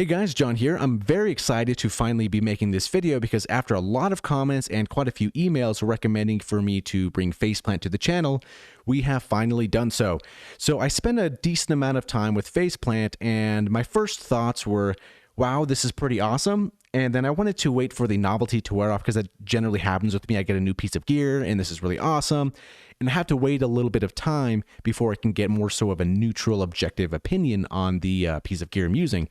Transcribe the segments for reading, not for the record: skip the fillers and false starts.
Hey guys, John here. I'm very excited to finally be making this video because after a lot of comments and quite a few emails recommending for me to bring Phaseplant to the channel, we have finally done so. So I spent a decent amount of time with Phaseplant and my first thoughts were, wow, this is pretty awesome. And then I wanted to wait for the novelty to wear off because that generally happens with me. I get a new piece of gear and this is really awesome. And I have to wait a little bit of time before I can get more so of a neutral, objective opinion on the piece of gear I'm using.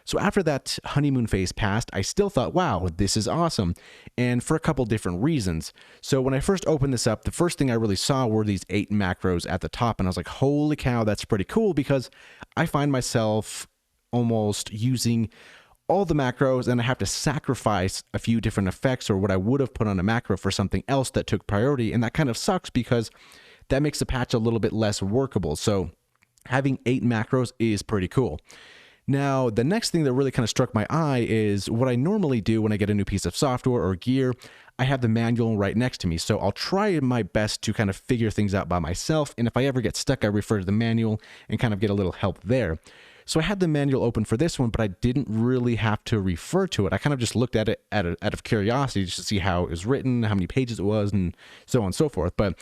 So after that honeymoon phase passed, I still thought, wow, this is awesome. And for a couple different reasons. So when I first opened this up, the first thing I really saw were these 8 macros at the top. And I was like, holy cow, that's pretty cool because I find myself almost using all the macros and I have to sacrifice a few different effects or what I would have put on a macro for something else that took priority. And that kind of sucks because that makes the patch a little bit less workable. So having 8 macros is pretty cool. Now, the next thing that really kind of struck my eye is what I normally do when I get a new piece of software or gear. I have the manual right next to me, so I'll try my best to kind of figure things out by myself, and if I ever get stuck, I refer to the manual and kind of get a little help there. So I had the manual open for this one, but I didn't really have to refer to it. I kind of just looked at it out of curiosity just to see how it was written, how many pages it was, and so on and so forth. But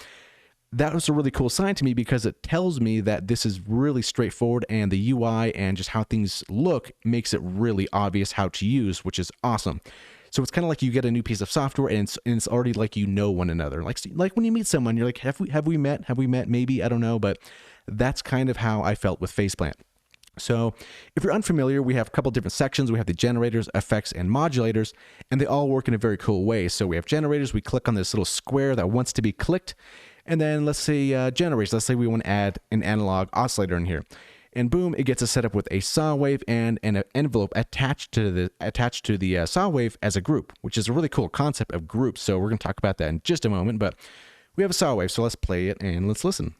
that was a really cool sign to me because it tells me that this is really straightforward and the UI and just how things look makes it really obvious how to use, which is awesome. So it's kind of like you get a new piece of software and it's already like you know one another. Like when you meet someone, you're like, have we met? Have we met? Maybe, I don't know, but that's kind of how I felt with Phaseplant. So if you're unfamiliar, we have a couple different sections. We have the generators, effects, and modulators, and they all work in a very cool way. So we have generators. We click on this little square that wants to be clicked. And then let's say generators. Let's say we want to add an analog oscillator in here. And boom, it gets us set up with a saw wave and an envelope attached to the saw wave as a group, which is a really cool concept of groups. So we're going to talk about that in just a moment. But we have a saw wave, so let's play it and let's listen.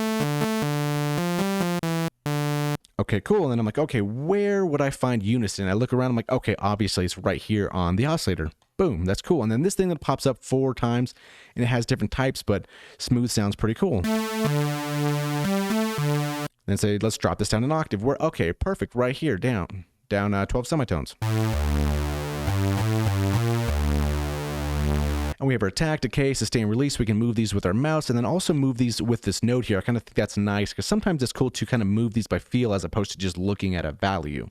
Okay, cool. And then I'm like, okay, where would I find unison? I look around, I'm like, okay, obviously it's right here on the oscillator. Boom, that's cool. And then this thing that pops up 4 times and it has different types, but smooth sounds pretty cool. Then say, let's drop this down an octave. We're okay, perfect, right here, down 12 semitones. And we have our attack, decay, sustain, release. We can move these with our mouse and then also move these with this node here. I kind of think that's nice because sometimes it's cool to kind of move these by feel as opposed to just looking at a value.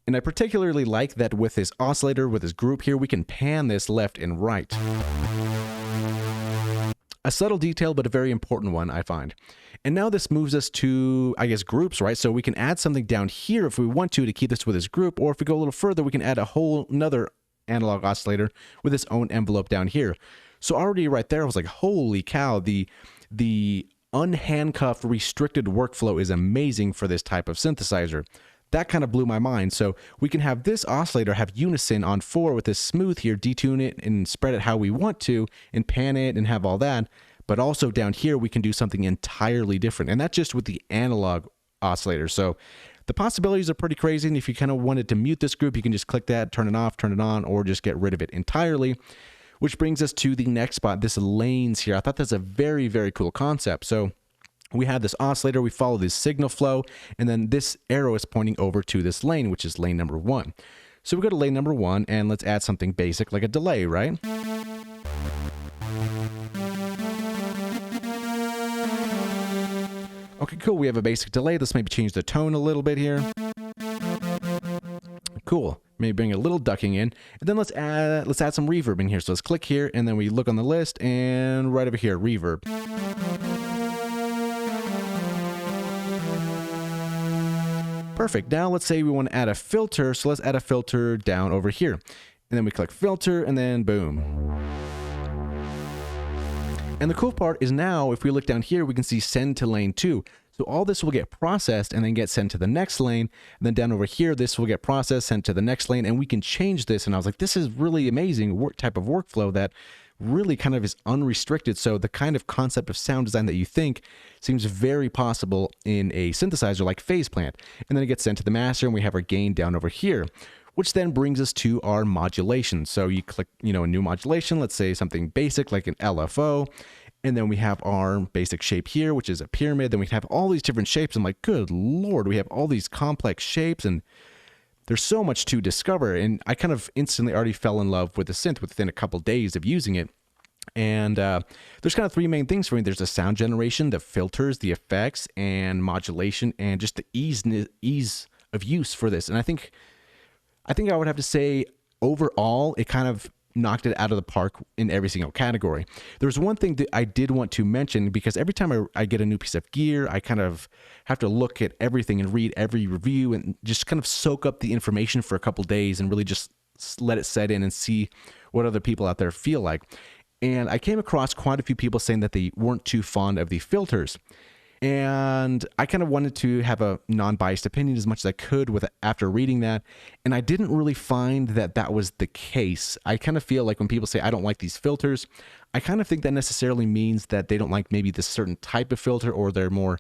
And I particularly like that with this oscillator, with this group here, we can pan this left and right. A subtle detail, but a very important one, I find. And now this moves us to, I guess, groups, right? So we can add something down here if we want to keep this with this group, or if we go a little further, we can add a whole another analog oscillator with its own envelope down here. So already right there, I was like, holy cow, the unhandcuffed restricted workflow is amazing for this type of synthesizer. That kind of blew my mind. So we can have this oscillator have unison on 4 with this smooth here, detune it and spread it how we want to and pan it and have all that. But also down here, we can do something entirely different. And that's just with the analog oscillator. So the possibilities are pretty crazy. And if you kind of wanted to mute this group, you can just click that, turn it off, turn it on, or just get rid of it entirely. Which brings us to the next spot, this lanes here. I thought that's a very, very cool concept. So we have this oscillator, we follow this signal flow, and then this arrow is pointing over to this lane, which is lane number 1. So we go to lane number 1, and let's add something basic like a delay, right? Okay, cool, we have a basic delay. Let's maybe change the tone a little bit here. Cool, maybe bring a little ducking in, and then let's add some reverb in here. So let's click here, and then we look on the list, and right over here, reverb. Perfect. Now let's say we want to add a filter, so let's add a filter down over here. And then we click filter, and then boom. And the cool part is now, if we look down here, we can see send to lane 2. So all this will get processed and then get sent to the next lane. And then down over here, this will get processed, sent to the next lane, and we can change this. And I was like, this is really amazing type of workflow that really kind of is unrestricted. So the kind of concept of sound design that you think seems very possible in a synthesizer like Phaseplant. And then it gets sent to the master and we have our gain down over here, which then brings us to our modulation. So you click, a new modulation, let's say something basic like an LFO, And then we have our basic shape here, which is a pyramid. Then we have all these different shapes. I'm like, good Lord, we have all these complex shapes and there's so much to discover. And I kind of instantly already fell in love with the synth within a couple days of using it. And there's kind of three main things for me. There's the sound generation, the filters, the effects, and modulation, and just the ease of use for this. And I think I would have to say overall, it kind of knocked it out of the park in every single category. There's one thing that I did want to mention, because every time I get a new piece of gear, I kind of have to look at everything and read every review and just kind of soak up the information for a couple days and really just let it set in and see what other people out there feel like. And I came across quite a few people saying that they weren't too fond of the filters. And I kind of wanted to have a non-biased opinion as much as I could after reading that. And I didn't really find that that was the case. I kind of feel like when people say, I don't like these filters, I kind of think that necessarily means that they don't like maybe this certain type of filter, or they're more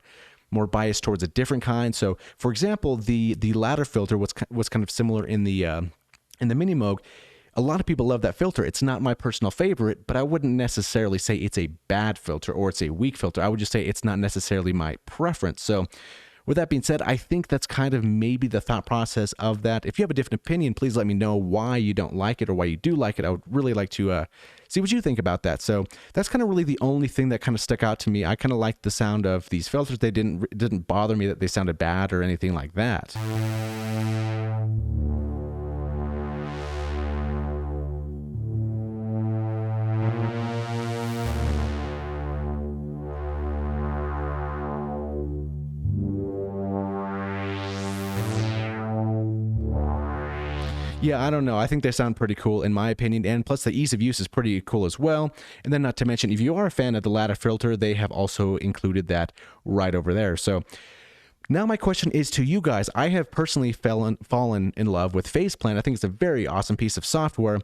biased towards a different kind. So for example, the ladder filter was kind of similar in the Mini Moog. A lot of people love that filter. It's not my personal favorite, but I wouldn't necessarily say it's a bad filter or it's a weak filter. I would just say it's not necessarily my preference. So with that being said, I think that's kind of maybe the thought process of that. If you have a different opinion, please let me know why you don't like it or why you do like it. I would really like to see what you think about that. So that's kind of really the only thing that kind of stuck out to me. I kind of liked the sound of these filters. They didn't bother me that they sounded bad or anything like that. Yeah, I don't know. I think they sound pretty cool in my opinion, and plus the ease of use is pretty cool as well. And then not to mention, if you are a fan of the ladder filter, they have also included that right over there. So now my question is to you guys. I have personally fallen in love with Phaseplant. I think it's a very awesome piece of software.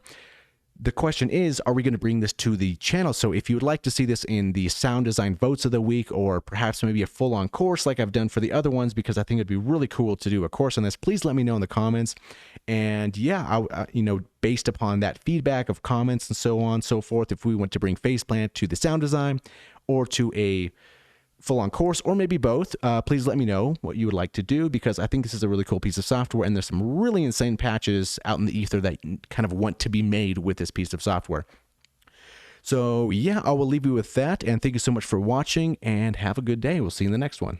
The question is, are we going to bring this to the channel? So if you would like to see this in the sound design votes of the week, or perhaps maybe a full-on course like I've done for the other ones, because I think it'd be really cool to do a course on this, please let me know in the comments. And yeah, based upon that feedback of comments and so on and so forth, if we want to bring Phaseplant to the sound design or to a full-on course, or maybe both, please let me know what you would like to do, because I think this is a really cool piece of software, and there's some really insane patches out in the ether that kind of want to be made with this piece of software. So yeah, I will leave you with that, and thank you so much for watching, and have a good day. We'll see you in the next one.